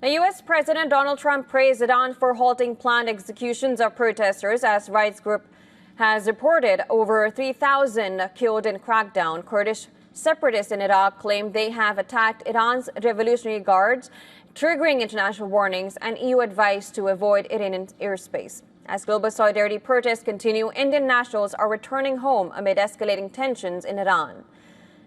The U.S. President Donald Trump praised Iran for halting planned executions of protesters as rights group has reported over 3,000 killed in crackdown. Kurdish separatists in Iraq claim they have attacked Iran's Revolutionary Guards, triggering international warnings and EU advice to avoid Iranian airspace. As global solidarity protests continue, Indian nationals are returning home amid escalating tensions in Iran.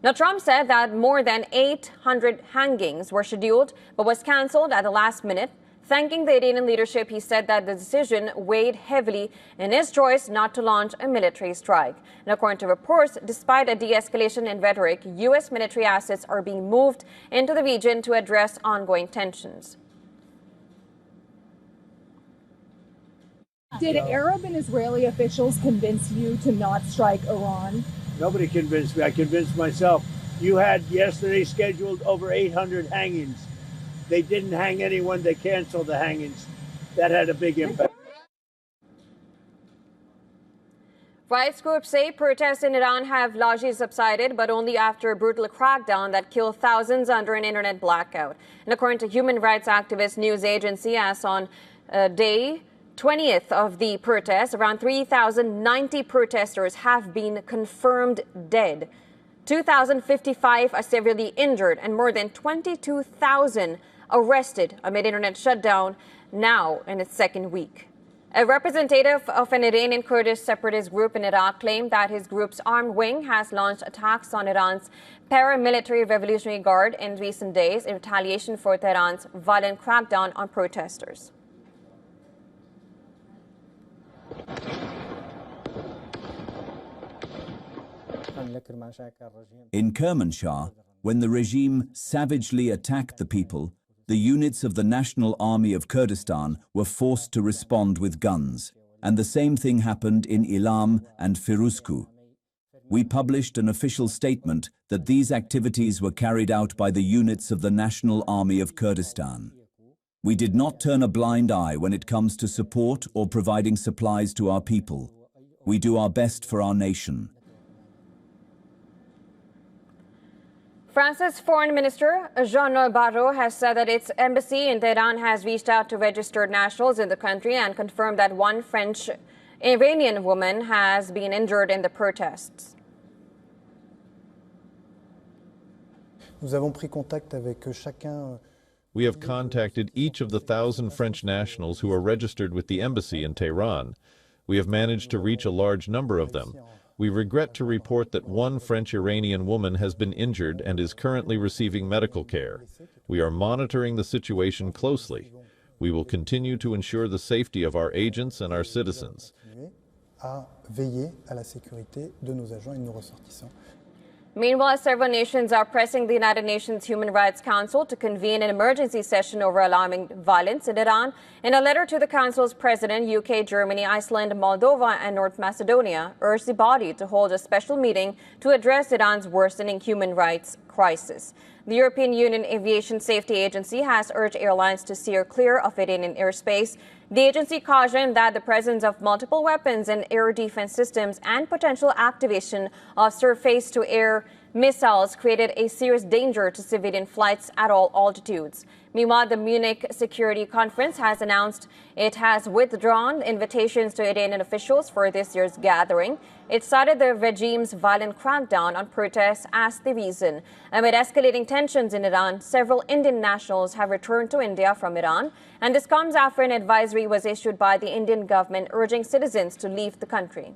Now, Trump said that more than 800 hangings were scheduled but was cancelled at the last minute. Thanking the Iranian leadership, he said that the decision weighed heavily in his choice not to launch a military strike. And according to reports, despite a de-escalation in rhetoric, U.S. military assets are being moved into the region to address ongoing tensions. Did Arab and Israeli officials convince you to not strike Iran? Nobody convinced me. I convinced myself. You had yesterday scheduled over 800 hangings. They didn't hang anyone. They canceled the hangings. That had a big impact. Rights groups say protests in Iran have largely subsided, but only after a brutal crackdown that killed thousands under an internet blackout. And according to human rights activist news agency, as on day 20th of the protests, around 3,090 protesters have been confirmed dead. 2,055 are severely injured and more than 22,000 arrested amid internet shutdown now in its second week. A representative of an Iranian Kurdish separatist group in Iraq claimed that his group's armed wing has launched attacks on Iran's paramilitary Revolutionary Guard in recent days in retaliation for Tehran's violent crackdown on protesters. In Kermanshah, when the regime savagely attacked the people, the units of the National Army of Kurdistan were forced to respond with guns, and the same thing happened in Ilam and Firuzkoh. We published an official statement that these activities were carried out by the units of the National Army of Kurdistan. We did not turn a blind eye when it comes to support or providing supplies to our people. We do our best for our nation. France's Foreign Minister Jean-Noël Barrot has said that its embassy in Tehran has reached out to registered nationals in the country and confirmed that one French Iranian woman has been injured in the protests. We have contacted each of the 1,000 French nationals who are registered with the embassy in Tehran. We have managed to reach a large number of them. We regret to report that one French-Iranian woman has been injured and is currently receiving medical care. We are monitoring the situation closely. We will continue to ensure the safety of our agents and our citizens. Meanwhile, several nations are pressing the United Nations Human Rights Council to convene an emergency session over alarming violence in Iran. In a letter to the Council's president, UK, Germany, Iceland, Moldova, and North Macedonia urged the body to hold a special meeting to address Iran's worsening human rights crisis. The European Union Aviation Safety Agency has urged airlines to steer clear of Iranian airspace. The agency cautioned that the presence of multiple weapons and air defense systems and potential activation of surface-to-air missiles created a serious danger to civilian flights at all altitudes. Meanwhile, the Munich Security Conference has announced it has withdrawn invitations to Iranian officials for this year's gathering. It cited the regime's violent crackdown on protests as the reason. Amid escalating tensions in Iran, several Indian nationals have returned to India from Iran, and this comes after an advisory was issued by the Indian government urging citizens to leave the country.